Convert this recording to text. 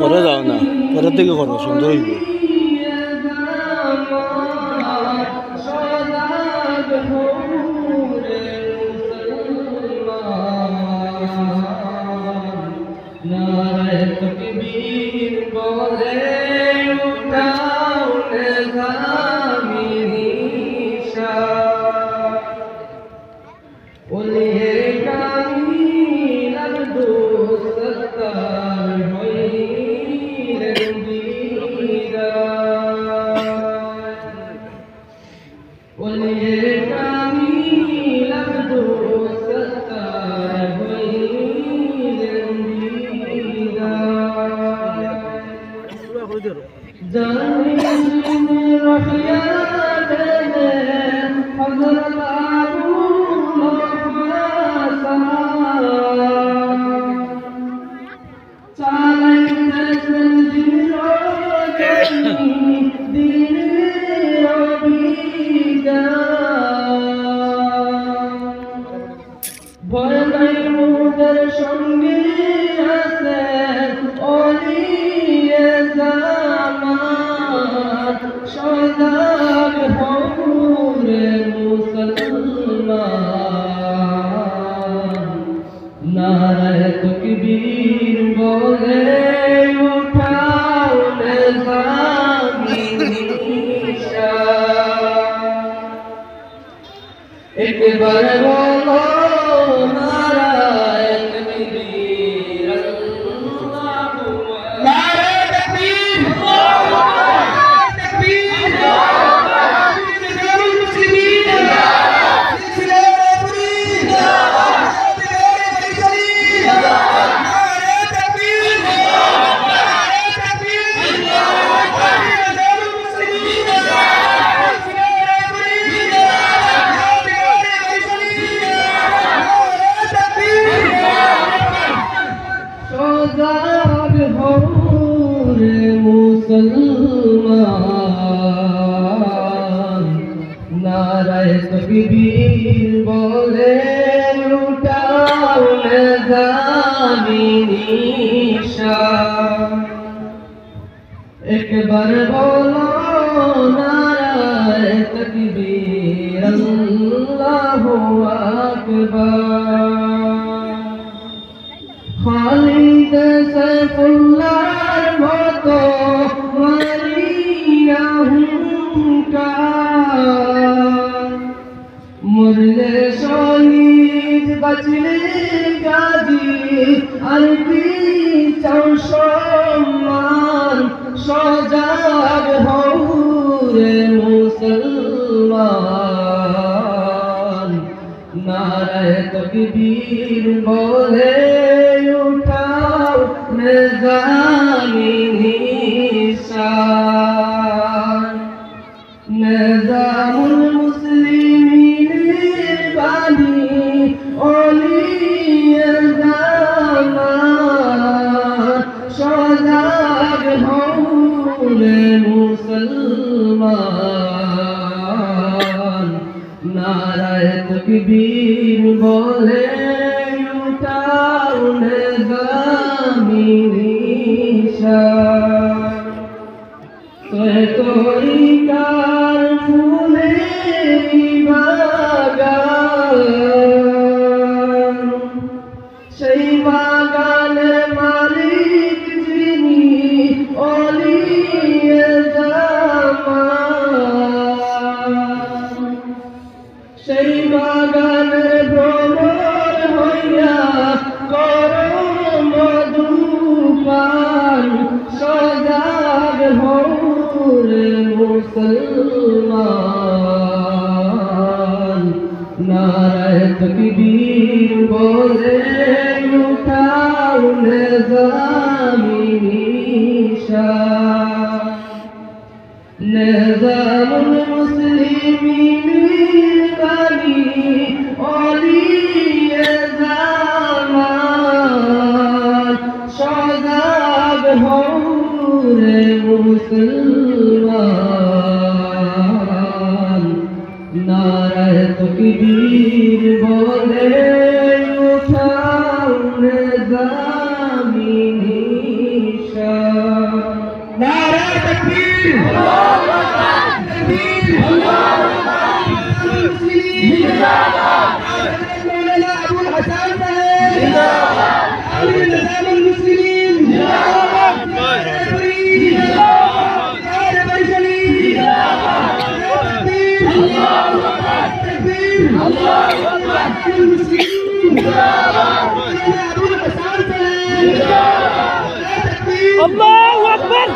করে যাও না, পরের দিকে করো, সুন্দর হইব। সঙ্গে আছে অলিয়ে জামাত সজাগ হউরে মুসলমান নারায়ে তাকবীর বলে উঠাও নেজামি নিশান একবার বলো মুসলমান নারায়ে তাকবীর বলে উঠাও নেজামি নিশান একবার বলো নারায়ে তাকবীর আল্লাহু আকবার খালিদ সাইফুল্লাহর মতো মারিয়া হুঙ্কার মরলে শহীদ বাঁচলে গাজী আর কি চাও সম্মান সজাগ হও রে মুসলমান নারায়ে তাকবীর বলে উঠাও নেজামি নিশান নেজামুল মুসলিমিনের বাণী অলিয়ে জামাত সজাগ হও রে মুসলমান নারায়ে তাকবীর বলে উঠাও নেজামি নিশান তরিকার ফুলেরি বাগান সেই বাগানের মালিক যিনি অলিয়ে জামাত সেই বাগানের ভ্রমর হইয়া করো মধুপান সজাগ হও রে মুসলমান नारे तकबीर बोले उठाओ निज़ामी निशान निज़ामुल मुस्लिमीन बनी औलिए ज़मान शादाब हो रे मुसलमान नारे तकबीर बोले उठाओ निज़ामी निशान नारे तकबीर अल्लाहु अकबर तकबीर अल्लाहु अकबर जिंदाबाद मौलाना अबुल हसन साहब जिंदाबाद आमिर निज़ाम मुस्लिमीन जिंदाबाद जिंदाबाद या बैशली जिंदाबाद तकबीर अल्लाहु अकबर तकबीर अल्लाहु अकबर मुस्लिमीन जिंदाबाद मौलाना अबुल हसन साहब जिंदाबाद तकबीर अल्लाहु अकबर।